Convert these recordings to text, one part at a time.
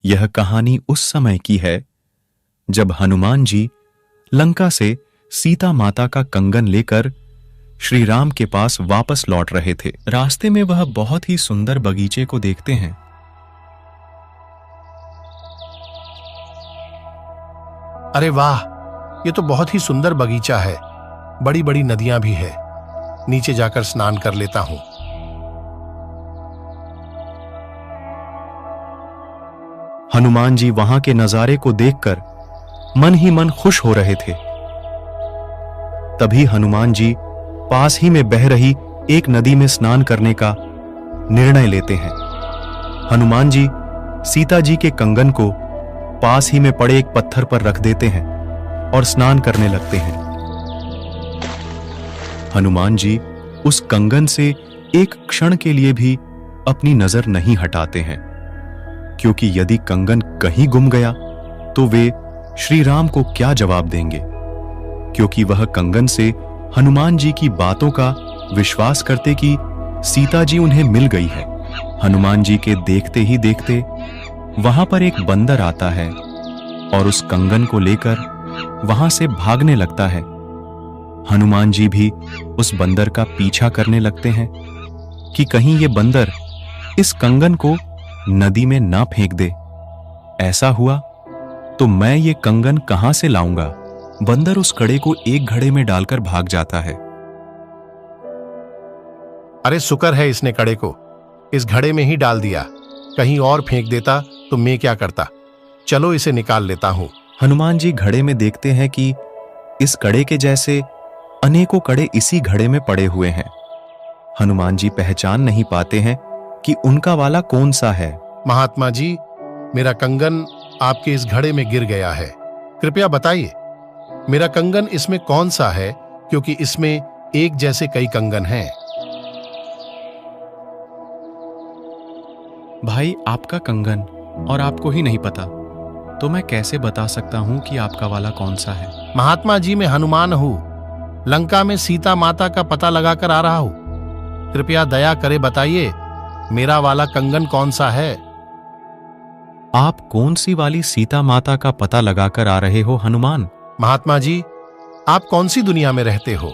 यह कहानी उस समय की है जब हनुमान जी लंका से सीता माता का कंगन लेकर श्री राम के पास वापस लौट रहे थे। रास्ते में वह बहुत ही सुंदर बगीचे को देखते हैं। अरे वाह, ये तो बहुत ही सुंदर बगीचा है। बड़ी बड़ी नदियां भी है। नीचे जाकर स्नान कर लेता हूं। हनुमान जी वहां के नजारे को देखकर मन ही मन खुश हो रहे थे। तभी हनुमान जी पास ही में बह रही एक नदी में स्नान करने का निर्णय लेते हैं। हनुमान जी सीता जी के कंगन को पास ही में पड़े एक पत्थर पर रख देते हैं और स्नान करने लगते हैं। हनुमान जी उस कंगन से एक क्षण के लिए भी अपनी नजर नहीं हटाते हैं, क्योंकि यदि कंगन कहीं गुम गया तो वे श्री राम को क्या जवाब देंगे, क्योंकि वह कंगन से हनुमान जी की बातों का विश्वास करते कि सीता जी उन्हें मिल गई है। हनुमान जी के देखते ही देखते वहां पर एक बंदर आता है और उस कंगन को लेकर वहां से भागने लगता है। हनुमान जी भी उस बंदर का पीछा करने लगते हैं कि कहीं ये बंदर इस कंगन को नदी में ना फेंक दे। ऐसा हुआ तो मैं ये कंगन कहां से लाऊंगा। बंदर उस कड़े को एक घड़े में डालकर भाग जाता है। अरे शुक्र है इसने कड़े को इस घड़े में ही डाल दिया। कहीं और फेंक देता तो मैं क्या करता। चलो इसे निकाल लेता हूं। हनुमान जी घड़े में देखते हैं कि इस कड़े के जैसे अनेकों कड़े इसी घड़े में पड़े हुए हैं। हनुमान जी पहचान नहीं पाते हैं कि उनका वाला कौन सा है। महात्मा जी, मेरा कंगन आपके इस घड़े में गिर गया है। कृपया बताइए मेरा कंगन इसमें कौन सा है, क्योंकि इसमें एक जैसे कई कंगन हैं। भाई, आपका कंगन और आपको ही नहीं पता तो मैं कैसे बता सकता हूं कि आपका वाला कौन सा है। महात्मा जी, मैं हनुमान हूं। लंका में सीता माता का पता लगाकर आ रहा हूं। कृपया दया करे बताइए मेरा वाला कंगन कौन सा है। आप कौन सी वाली सीता माता का पता लगाकर आ रहे हो हनुमान? महात्मा जी, आप कौन सी दुनिया में रहते हो?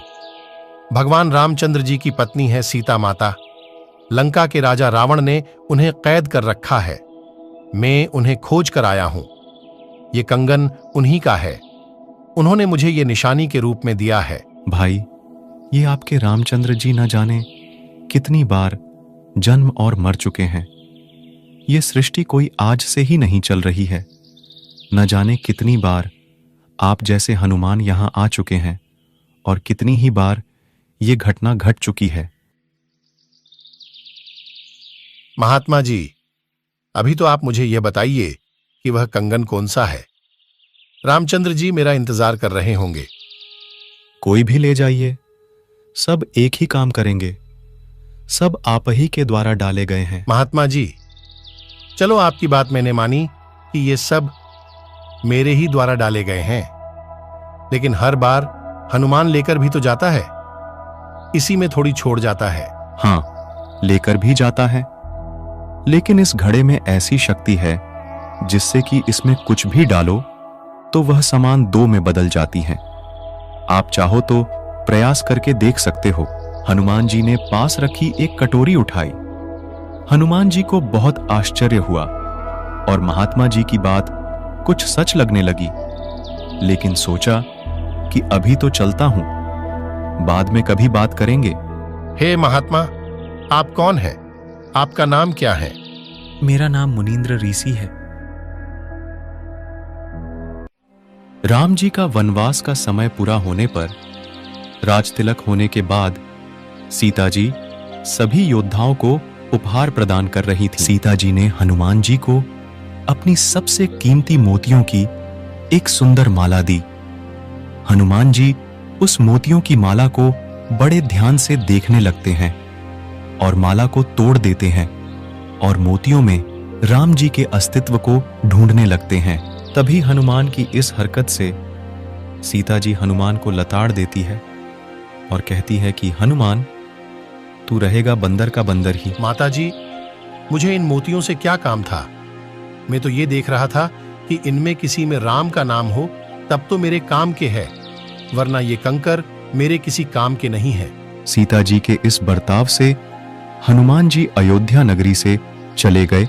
भगवान रामचंद्र जी की पत्नी है सीता माता। लंका के राजा रावण ने उन्हें कैद कर रखा है। मैं उन्हें खोज कर आया हूं। ये कंगन उन्हीं का है। उन्होंने मुझे ये निशानी के रूप में दिया है। भाई, ये आपके रामचंद्र जी न जाने कितनी बार जन्म और मर चुके हैं। ये सृष्टि कोई आज से ही नहीं चल रही है। न जाने कितनी बार आप जैसे हनुमान यहां आ चुके हैं और कितनी ही बार ये घटना घट चुकी है। महात्मा जी, अभी तो आप मुझे यह बताइए कि वह कंगन कौन सा है। रामचंद्र जी मेरा इंतजार कर रहे होंगे। कोई भी ले जाइए, सब एक ही काम करेंगे। सब आप ही के द्वारा डाले गए हैं। महात्मा जी, चलो आपकी बात मैंने मानी कि ये सब मेरे ही द्वारा डाले गए हैं, लेकिन हर बार हनुमान लेकर भी तो जाता है, इसी में थोड़ी छोड़ जाता है। हाँ, लेकर भी जाता है, लेकिन इस घड़े में ऐसी शक्ति है जिससे कि इसमें कुछ भी डालो तो वह सामान दो में बदल जाती है। आप चाहो तो प्रयास करके देख सकते हो। हनुमान जी ने पास रखी एक कटोरी उठाई। हनुमान जी को बहुत आश्चर्य हुआ और महात्मा जी की बात कुछ सच लगने लगी, लेकिन सोचा कि अभी तो चलता हूं, बाद में कभी बात करेंगे। हे महात्मा, आप कौन हैं? आपका नाम क्या है? मेरा नाम मुनींद्र ऋषि है। राम जी का वनवास का समय पूरा होने पर, राजतिलक होने के बाद सीता जी सभी योद्धाओं को उपहार प्रदान कर रही थी। सीता जी ने हनुमान जी को अपनी सबसे कीमती मोतियों की एक सुंदर माला दी। हनुमान जी उस मोतियों की माला को बड़े ध्यान से देखने लगते हैं और माला को तोड़ देते हैं और मोतियों में राम जी के अस्तित्व को ढूंढने लगते हैं। तभी हनुमान की इस हरकत से सीता जी हनुमान को लताड़ देती है और कहती है कि हनुमान, तू रहेगा बंदर का बंदर ही। माता जी, मुझे इन मोतियों से क्या काम था? मैं तो ये देख रहा था कि इनमें किसी में राम का नाम हो तब तो मेरे काम के है, वरना ये कंकर मेरे किसी काम के नहीं है। सीता जी के इस बर्ताव से हनुमान जी अयोध्या नगरी से चले गए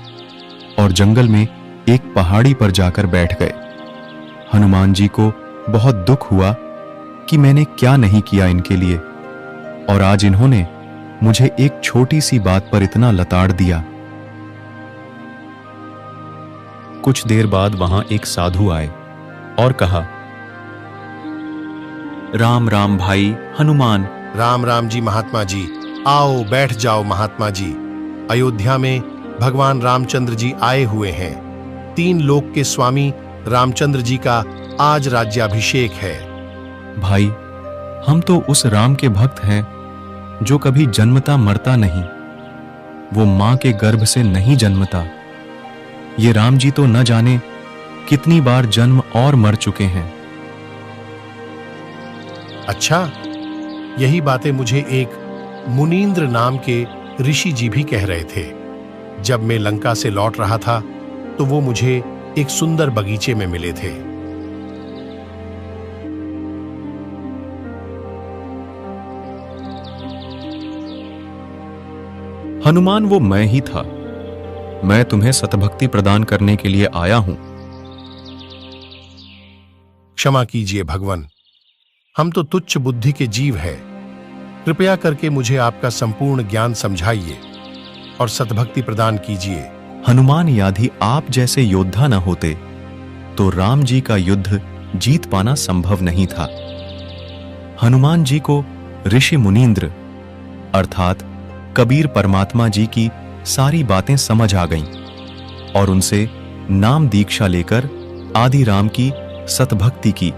और जंगल में एक पहाड़ी पर जाकर बैठ गए। हनुमान जी को बहुत दुख हुआ कि मैंने क्या नहीं किया इनके लिए, और आज इन्होंने मुझे एक छोटी सी बात पर इतना लताड़ दिया। कुछ देर बाद वहां एक साधु आए और कहा, राम राम भाई हनुमान। राम राम जी महात्मा जी, आओ बैठ जाओ महात्मा जी। अयोध्या में भगवान रामचंद्र जी आए हुए हैं। 3 लोक के स्वामी रामचंद्र जी का आज राज्याभिषेक है। भाई, हम तो उस राम के भक्त हैं जो कभी जन्मता मरता नहीं, वो मां के गर्भ से नहीं जन्मता। ये राम जी तो न जाने कितनी बार जन्म और मर चुके हैं। अच्छा, यही बातें मुझे एक मुनींद्र नाम के ऋषि जी भी कह रहे थे। जब मैं लंका से लौट रहा था तो वो मुझे एक सुंदर बगीचे में मिले थे। हनुमान, वो मैं ही था। मैं तुम्हें सतभक्ति प्रदान करने के लिए आया हूं। क्षमा कीजिए भगवान, हम तो तुच्छ बुद्धि के जीव हैं। कृपया करके मुझे आपका संपूर्ण ज्ञान समझाइए और सतभक्ति प्रदान कीजिए। हनुमान, यदि आप जैसे योद्धा न होते तो राम जी का युद्ध जीत पाना संभव नहीं था। हनुमान जी को ऋषि मुनींद्र अर्थात कबीर परमात्मा जी की सारी बातें समझ आ गईं और उनसे नाम दीक्षा लेकर आदि राम की सतभक्ति की।